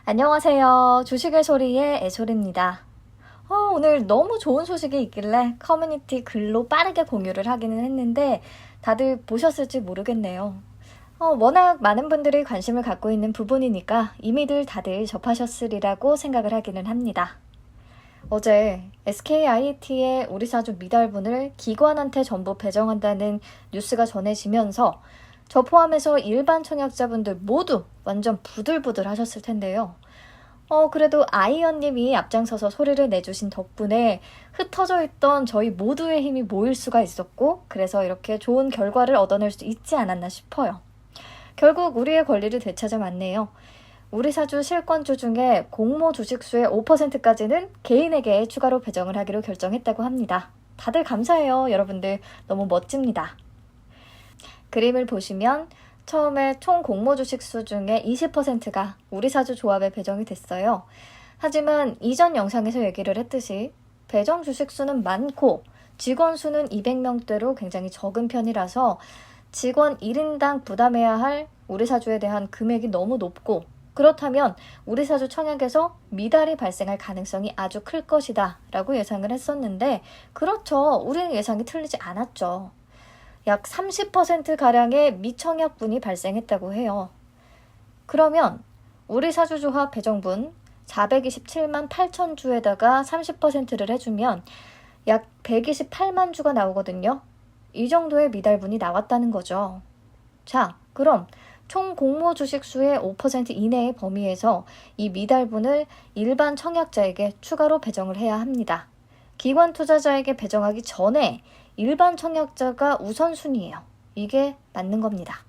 안녕하세요. 주식의 소리의 애솔입니다. 오늘 너무 좋은 소식이 있길래 커뮤니티 글로 빠르게 공유를 하기는 했는데 다들 보셨을지 모르겠네요. 워낙 많은 분들이 관심을 갖고 있는 부분이니까 이미들 다들 접하셨으리라고 생각을 하기는 합니다. 어제 SKIET의 우리사주 미달분을 기관한테 전부 배정한다는 뉴스가 전해지면서 저 포함해서 일반 청약자분들 모두 완전 부들부들 하셨을 텐데요. 그래도 아이언님이 앞장서서 소리를 내주신 덕분에 흩어져 있던 저희 모두의 힘이 모일 수가 있었고, 그래서 이렇게 좋은 결과를 얻어낼 수 있지 않았나 싶어요. 결국 우리의 권리를 되찾아왔네요. 우리 사주 실권주 중에 공모 주식수의 5%까지는 개인에게 추가로 배정을 하기로 결정했다고 합니다. 다들 감사해요. 여러분들 너무 멋집니다. 그림을 보시면 처음에 총 공모 주식수 중에 20%가 우리 사주 조합에 배정이 됐어요. 하지만 이전 영상에서 얘기를 했듯이 배정 주식수는 많고 직원 수는 200명대로 굉장히 적은 편이라서 직원 1인당 부담해야 할 우리 사주에 대한 금액이 너무 높고, 그렇다면 우리 사주 청약에서 미달이 발생할 가능성이 아주 클 것이다 라고 예상을 했었는데, 그렇죠. 우리는 예상이 틀리지 않았죠. 약 30%가량의 미청약분이 발생했다고 해요. 그러면 우리 사주조합 배정분 427만 8천 주에다가 30%를 해주면 약 128만 주가 나오거든요. 이 정도의 미달분이 나왔다는 거죠. 자, 그럼 총 공모 주식수의 5% 이내의 범위에서 이 미달분을 일반 청약자에게 추가로 배정을 해야 합니다. 기관 투자자에게 배정하기 전에 일반 청약자가 우선순위예요. 이게 맞는 겁니다.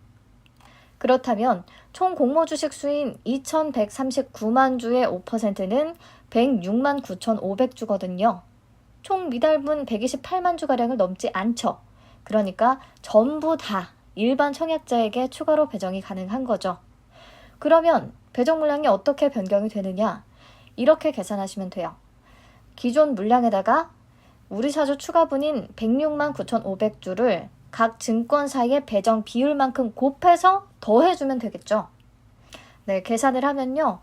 그렇다면 총 공모 주식 수인 2,139만 주의 5%는 106만 9,500주거든요. 총 미달분 128만 주가량을 넘지 않죠. 그러니까 전부 다 일반 청약자에게 추가로 배정이 가능한 거죠. 그러면 배정 물량이 어떻게 변경이 되느냐? 이렇게 계산하시면 돼요. 기존 물량에다가 우리 사주 추가분인 106만 9,500주를 각 증권사의 배정 비율만큼 곱해서 더해주면 되겠죠. 네, 계산을 하면요.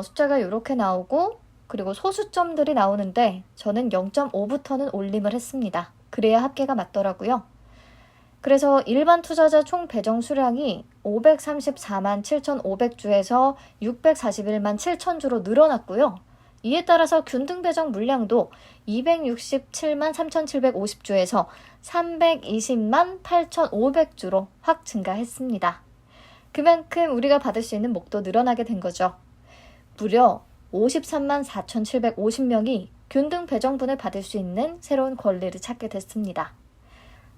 숫자가 이렇게 나오고, 그리고 소수점들이 나오는데 저는 0.5부터는 올림을 했습니다. 그래야 합계가 맞더라고요. 그래서 일반 투자자 총 배정 수량이 534만 7,500주에서 641만 7,000주로 늘어났고요. 이에 따라서 균등 배정 물량도 267만 3,750주에서 320만 8,500주로 확 증가했습니다. 그만큼 우리가 받을 수 있는 목도 늘어나게 된 거죠. 무려 53만 4,750명이 균등 배정분을 받을 수 있는 새로운 권리를 찾게 됐습니다.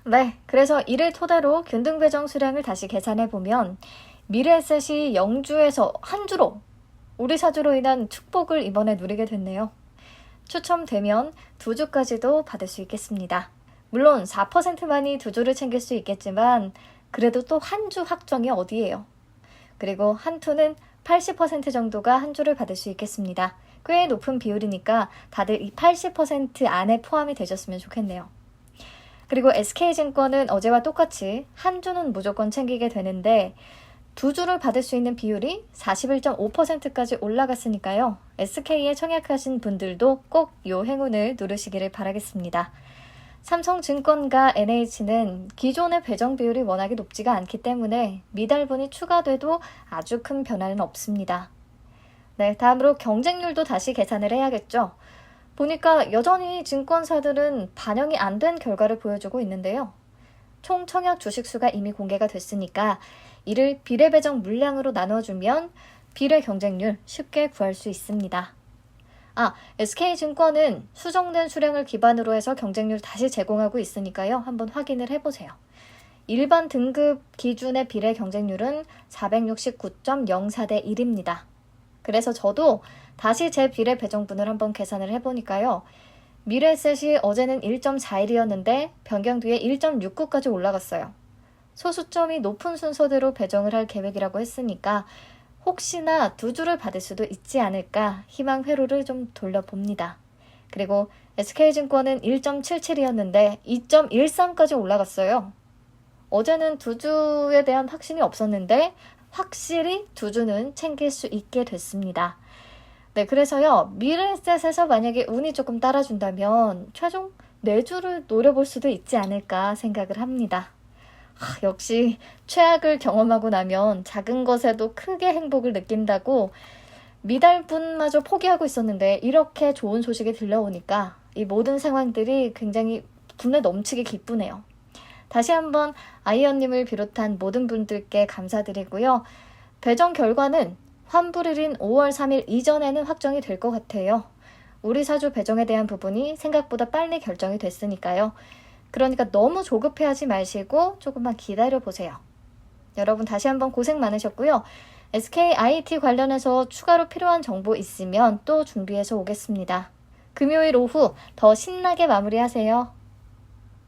네, 그래서 이를 토대로 균등 배정 수량을 다시 계산해보면 미래에셋이 0주에서 한 주로 우리 사주로 인한 축복을 이번에 누리게 됐네요. 추첨되면 2주까지도 받을 수 있겠습니다. 물론 4%만이 2주를 챙길 수 있겠지만 그래도 또 한 주 확정이 어디예요. 그리고 한 투는 80% 정도가 한 주를 받을 수 있겠습니다. 꽤 높은 비율이니까 다들 이 80% 안에 포함이 되셨으면 좋겠네요. 그리고 SK증권은 어제와 똑같이 한 주는 무조건 챙기게 되는데 2주를 받을 수 있는 비율이 41.5%까지 올라갔으니까요. SK에 청약하신 분들도 꼭 이 행운을 누르시기를 바라겠습니다. 삼성증권과 NH는 기존의 배정 비율이 워낙에 높지가 않기 때문에 미달분이 추가돼도 아주 큰 변화는 없습니다. 네, 다음으로 경쟁률도 다시 계산을 해야겠죠. 보니까 여전히 증권사들은 반영이 안 된 결과를 보여주고 있는데요. 총 청약 주식수가 이미 공개가 됐으니까 이를 비례 배정 물량으로 나눠주면 비례 경쟁률 쉽게 구할 수 있습니다. SK증권은 수정된 수량을 기반으로 해서 경쟁률 다시 제공하고 있으니까요. 한번 확인을 해보세요. 일반 등급 기준의 비례 경쟁률은 469.04대 1입니다. 그래서 저도 다시 제 비례 배정분을 한번 계산을 해보니까요. 미래에셋이 어제는 1.41이었는데 변경 뒤에 1.69까지 올라갔어요. 소수점이 높은 순서대로 배정을 할 계획이라고 했으니까 혹시나 2주를 받을 수도 있지 않을까 희망 회로를 좀 돌려봅니다. 그리고 SK증권은 1.77이었는데 2.13까지 올라갔어요. 어제는 2주에 대한 확신이 없었는데 확실히 두 주는 챙길 수 있게 됐습니다. 네, 그래서요, 미래셋에서 만약에 운이 조금 따라준다면 최종 4주를 노려볼 수도 있지 않을까 생각을 합니다. 역시 최악을 경험하고 나면 작은 것에도 크게 행복을 느낀다고 미달분마저 포기하고 있었는데 이렇게 좋은 소식이 들려오니까 이 모든 상황들이 굉장히 분에 넘치게 기쁘네요. 다시 한번 아이언님을 비롯한 모든 분들께 감사드리고요. 배정 결과는 환불일인 5월 3일 이전에는 확정이 될 것 같아요. 우리 사주 배정에 대한 부분이 생각보다 빨리 결정이 됐으니까요. 그러니까 너무 조급해하지 마시고 조금만 기다려보세요. 여러분 다시 한번 고생 많으셨고요. SKIT 관련해서 추가로 필요한 정보 있으면 또 준비해서 오겠습니다. 금요일 오후 더 신나게 마무리하세요.